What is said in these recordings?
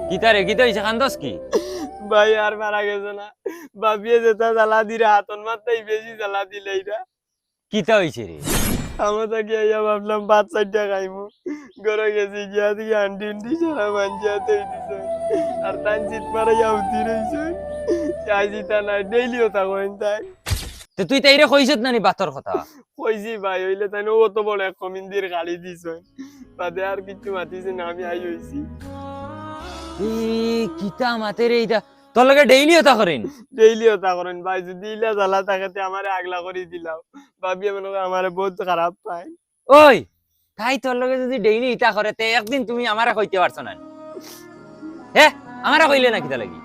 কিতারে কিতা হইছে কান্দস কি? ভাই আর মারা গেছে না, বাবিয়ে যেটা জ্বালা দিলে হাতন মারতেই বেশি জ্বালা দিলে এইটা। কিতা হইছে রে? আমরা তো গিয়া ভাবলাম 5-4টা খাইমু, ঘরে গেছি গিয়া দিকে আন্টি উন্টি সারা মাঞ্জা তৈ দিছে আর তাই চিত মারাইয়া উঠি রইছে। চাইছি তা নাই ডেইলি ওটা করেন তাই তে তুই তাইরে কইছত নানি বাতর কথা? কইছি ভাই হইলে তাই অত বড় এক কমিন্দির গালি দিছে, বাদে আর কিছু মাতিছে না, আমি আই হইছি। এ কিতা মাতে রে এইটা, তোর লগে ডেইলি হতা করেন? ডেইলি ওটা করেন ভাই, যদি ইলা জ্বালা থাকাতে আমারে আগলা করে দিলাও, ভাবি মনে করে আমারে বহুত খারাপ পায়। ওই তাই তোর লগে যদি ডেইলি ইতা করে তে একদিন তুমি আমারে কইতে পারছ না? হে আমারে কইলে না কিতা লাগি?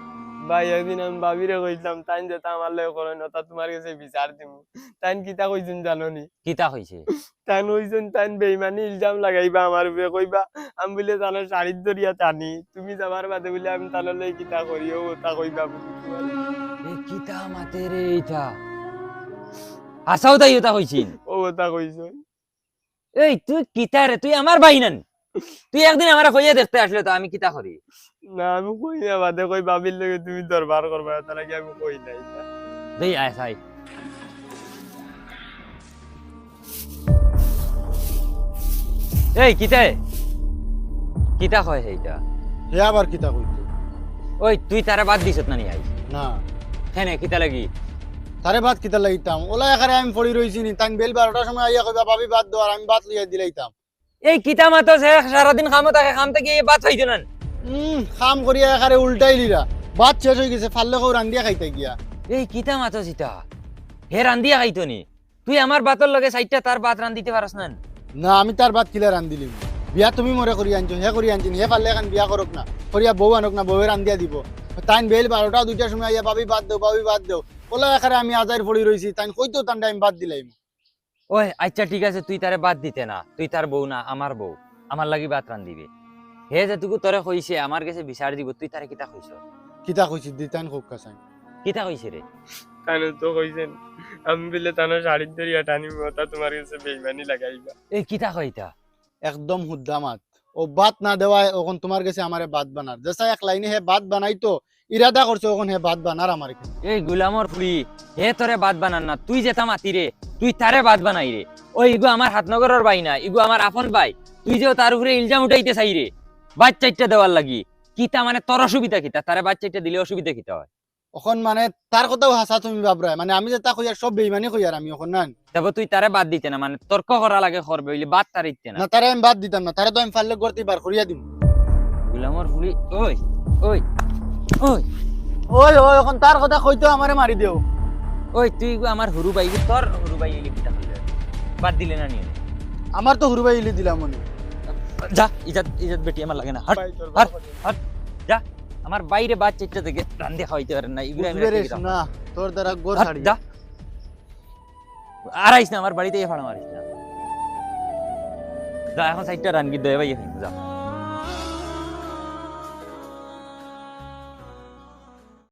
ভাই একদিন আমি ভাবিরে কইলাম তাই যেটা আমার লগে করেন ওটা তোমার কাছে বিচার দিমু, তাই কিতা কইছেন জানোনি? কিতা হইছে? তাই হইছেন তাই বেইমানি ইলজাম লাগাইবা আমার উপরে, কইবা আমি বলে তানোর শাড়ির দরিয়া টানি, তুমি যাবার বাদে বলে আমি তানোর লই কিতা করিও ওটা কইবা বুঝি তোমার। এ কিতা মাতে রে এইটা? আসাও তাই ওটা হইছিন? ও ওটা কইছেন। এই তুই কিতা রে, তুই আমার ভাই নান, তুই একদিন আমারে কইয়া দেখতে আসলে তো আমি কিতা করি? না আমি কই না, বাদে কই ভাবির লগে তুমি দরবার করবা, তার আগে আমি কই নাই না। দেই আয় সাই। এই কিতা কিতা কয় সেইটা? হে আবার কিতা কইতো? ওই তুই তারে বাদ দিছত নানি আই? না হেনে কিতা লাগি? তারে ভাত কিতা লাইতাম, ওলা এখানে আমি পড়ি রইছি নি, তাই বেল 12টার সময় আইয়া কইবা ভাবি ভাত দাও, আর আমি ভাত লইয়া দিলাইতাম। এই কিতা মাতো সে সারাদিন খামো থাকে, খাম থেকে বাদ হইতো না। খাম করিয়া এখানে উল্টাই লিরা, ভাত শেষ হয়ে গেছে, ফাললে কেউ রান্দিয়া খাইতে গিয়া। এই কিতা মাতো সিতা হে রান্দিয়া খাইতো নি? তুই আমার বাতর লগে সাইডটা তার ভাত রান্দিতে পারস না? না আমি তার ভাত কিলা রান্দিলিম, বিয়া তুমি মরে করি আনছো, হে করি আনছিন, হে পারলে এখন বিয়া করক না, করিয়া বউ আনক না, বউয়ে রান্দিয়া দিব। তাই বেল 12টা 2টার সময় আইয়া ভাবি ভাত দেও, ভাবি ভাত দেও, ওলা এখানে আমি আজাইর পড়ি রইছি, তাই কইতো তান টাইম ভাত দিলাইম। ওই আচ্ছা ঠিক আছে, তুই তারে বাদ দিতে না, তুই তার বউ না, আমার বউ, আমার লাগি ভাত রান্দিবে। হে যেটুকু তোরে কইছে আমার কাছে বিচার দিব, তুই তারে কিতা কইছ? কিতা কইছি দি তাই খুব কাছাই। কিতা কইছে রে? তাই তো কইছেন আমি বলে তানোর শাড়ির দরিয়া টানি, ওটা তোমার কাছে বেইমানি লাগাইবা। এই কিতা কইতা? একদম হুদ্দা মাত, ও ভাত না দেওয়ায় ওখন তোমার কাছে আমারে ভাত বানার, যেসা এক লাইনে হে ভাত বানাইতো, ইরাদা করছে ওখন হে ভাত বানার আমার এখানে। এই গুলামর ফুলি হে তোরে বাদ বানান না, তুই যেটা মাতি রে তুই তারে বাদ বানাই রে। ওই ইগু আমার হাতনগরের ভাই না, ইগু আমার আপন ভাই, তুই যে তার উপরে ইলজাম উঠাইতে চাই রে বাচ্চাইটা দেওয়ার লাগি। কিতা মানে তোর অসুবিধা কিতা? তারে বাচ্চাইটা দিলে অসুবিধা কিতা হয়? ওখন মানে তার কথাও হাসা তুমি ভাবরায়, মানে আমি যেটা কইয়ার সব বেইমানি কইয়ার আমি ওখন না। তবে তুই তারে বাদ দিতে না, মানে তর্ক করা লাগে করবে হইলে বাদ তার ইতে না। না তারে আমি বাদ দিতাম না, তারে তো আমি ফাললে করতে বার করিয়া দিম। গুলামর ফুলি ওই ওই ওই ওই ওই এখন তার কথা কইতো আমারে মারি দিও। ওই তুই ইগু আমার হুরু ভাই, ইগু তোর হুরু ভাই হইলে কিতা হইলে বাদ দিলে না নিয়ে? আমার তো হুরুবাই ইলি দিলাম মনে। যা, ইজাত ইজাত বেটি আমার লাগে না, হাট হাট হাট যা। আমার বাইরে বাচ্চাটা থেকে রান্ধে খাওয়াইতে পারেন না, এগুলো আমি বুঝবে রে রাখতে দিতাম না। না তোর দ্বারা গোর হাট, ছাড়ি যা আর আইস না আমার বাড়িতে, ফাড়া মারিস না। যা এখন সাইডটা রান গিয়ে দেয় ভাই, যা।